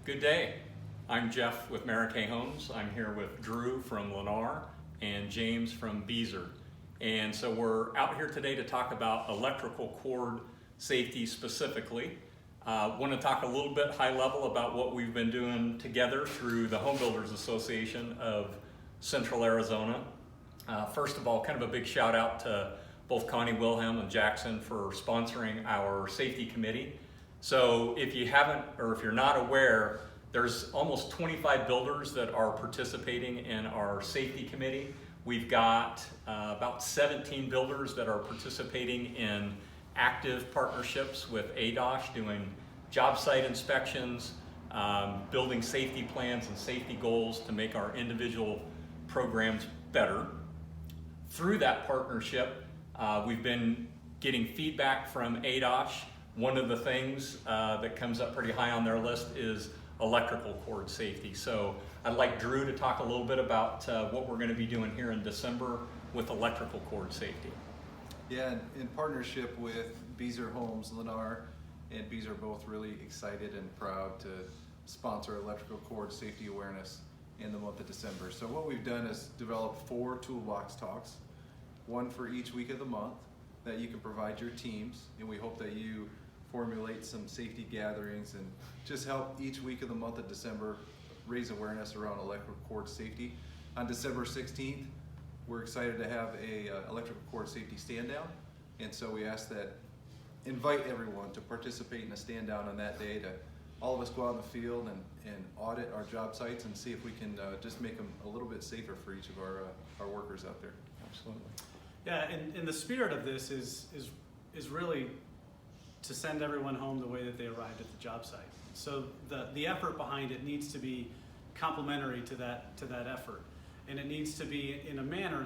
Good day. I'm Jeff with Maracay Homes. I'm here with Drew from Lennar and James from Beezer. And so we're out here today to talk about electrical cord safety specifically. Want to talk a little bit high level about what we've been doing together through the Home Builders Association of Central Arizona. First of all, kind of a big shout out to both Connie Wilhelm and Jackson for sponsoring our safety committee. So if you haven't, or if you're not aware, there's almost 25 builders that are participating in our safety committee. We've got about 17 builders that are participating in active partnerships with ADOSH, doing job site inspections, building safety plans and safety goals to make our individual programs better. Through that partnership, we've been getting feedback from ADOSH. One of the things that comes up pretty high on their list is electrical cord safety. So I'd like Drew to talk a little bit about what we're going to be doing here in December with electrical cord safety. Yeah, in partnership with Beezer Homes, Lennar and Beezer are both really excited and proud to sponsor electrical cord safety awareness in the month of December. So what we've done is develop 4 toolbox talks, one for each week of the month that you can provide your teams, and we hope that you formulate some safety gatherings and just help each week of the month of December raise awareness around electrical cord safety. On December 16th, we're excited to have a electrical cord safety stand down, and so we ask that invite everyone to participate in a stand down on that day, to all of us go out in the field and audit our job sites and see if we can just make them a little bit safer for each of our workers out there. Absolutely. Yeah, and the spirit of this is really to send everyone home the way that they arrived at the job site. So the effort behind it needs to be complementary to that effort, and it needs to be in a manner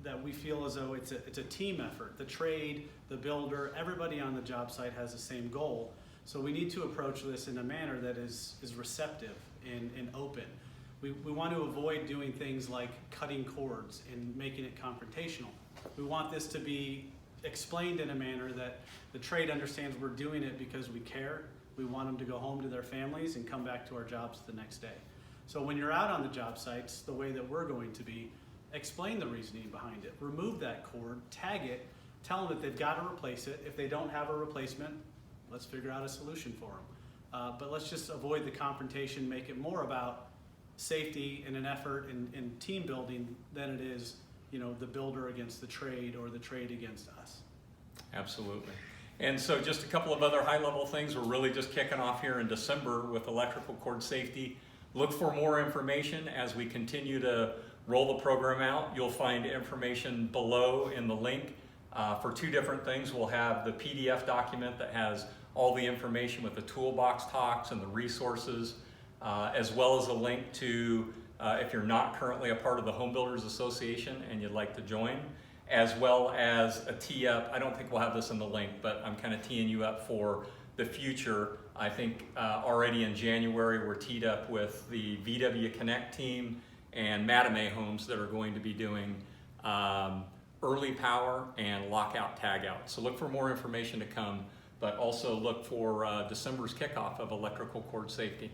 that we feel as though it's a team effort. The trade, the builder, everybody on the job site has the same goal. So we need to approach this in a manner that is receptive and open. We want to avoid doing things like cutting cords and making it confrontational. We want this to be explained in a manner that the trade understands we're doing it because we care. We want them to go home to their families and come back to our jobs the next day. So when you're out on the job sites, the way that we're going to be, explain the reasoning behind it. Remove that cord, tag it, tell them that they've got to replace it. If they don't have a replacement, let's figure out a solution for them. But let's just avoid the confrontation, make it more about safety and an effort in team building than it is, the builder against the trade or the trade against us. Absolutely. And so just a couple of other high-level things. We're really just kicking off here in December with electrical cord safety. Look for more information as we continue to roll the program out. You'll find information below in the link for 2 different things. We'll have the PDF document that has all the information with the toolbox talks and the resources, as well as a link to if you're not currently a part of the Home Builders Association and you'd like to join, as well as a tee up. I don't think we'll have this in the link, but I'm kind of teeing you up for the future. I think already in January we're teed up with the VW Connect team and Matamay Homes that are going to be doing early power and lockout tagout. So look for more information to come, but also look for December's kickoff of electrical cord safety.